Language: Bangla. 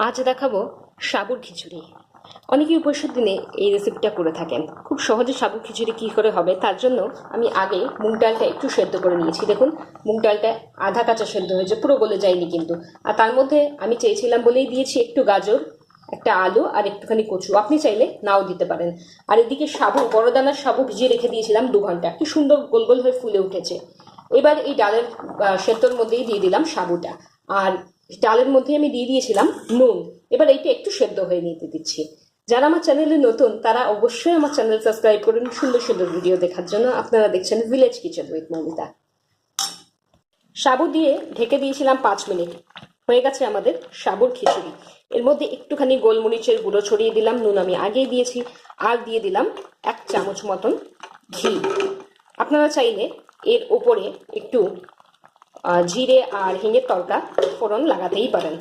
আজ দেখাবো সাবুর খিচুড়ি। অনেকেই উপোসের দিনে এই রেসিপিটা করে থাকেন। খুব সহজে সাবুর খিচুড়ি কী করে হবে তার জন্য আমি আগে মুগ ডালটা একটু সেদ্ধ করে নিয়েছি। দেখুন, মুগ ডালটা আধা কাঁচা সেদ্ধ হয়েছে, পুরো গলে যায়নি কিন্তু। আর তার মধ্যে আমি চেয়েছিলাম বলেই দিয়েছি একটু গাজর, একটা আলু আর একটুখানি কচু। আপনি চাইলে নাও দিতে পারেন। আর এদিকে সাবু, বড় দানার সাবু ভিজিয়ে রেখে দিয়েছিলাম 2 ঘন্টা। কি সুন্দর গোল গোল হয়ে ফুলে উঠেছে। এবার এই ডালের সেদ্ধর মধ্যেই দিয়ে দিলাম সাবুটা। আর ডালের মধ্যে আমি দিয়ে দিয়েছিলাম নুন। এবার এইটা একটু সেদ্ধ হয়ে নিতে দিচ্ছি। যারা আমার চ্যানেলে নতুন তারা অবশ্যই আমার চ্যানেল সাবস্ক্রাইব করুন সুন্দর সুন্দর ভিডিও দেখার জন্য। আপনারা দেখছেন ভিলেজ কিচেন উইথ মৌমিতা। সাবু দিয়ে ঢেকে দিয়েছিলাম 5 মিনিট। হয়ে গেছে আমাদের সাবুর খিচুড়ি। এর মধ্যে একটুখানি গোলমরিচের গুঁড়ো ছড়িয়ে দিলাম, নুন আমি আগেই দিয়েছি। আর দিয়ে দিলাম 1 চামচ মতন ঘি। আপনারা চাইলে এর ওপরে একটু জিরে আর হিঙের তড়কা ফোড়ন লাগাতেই পারেন।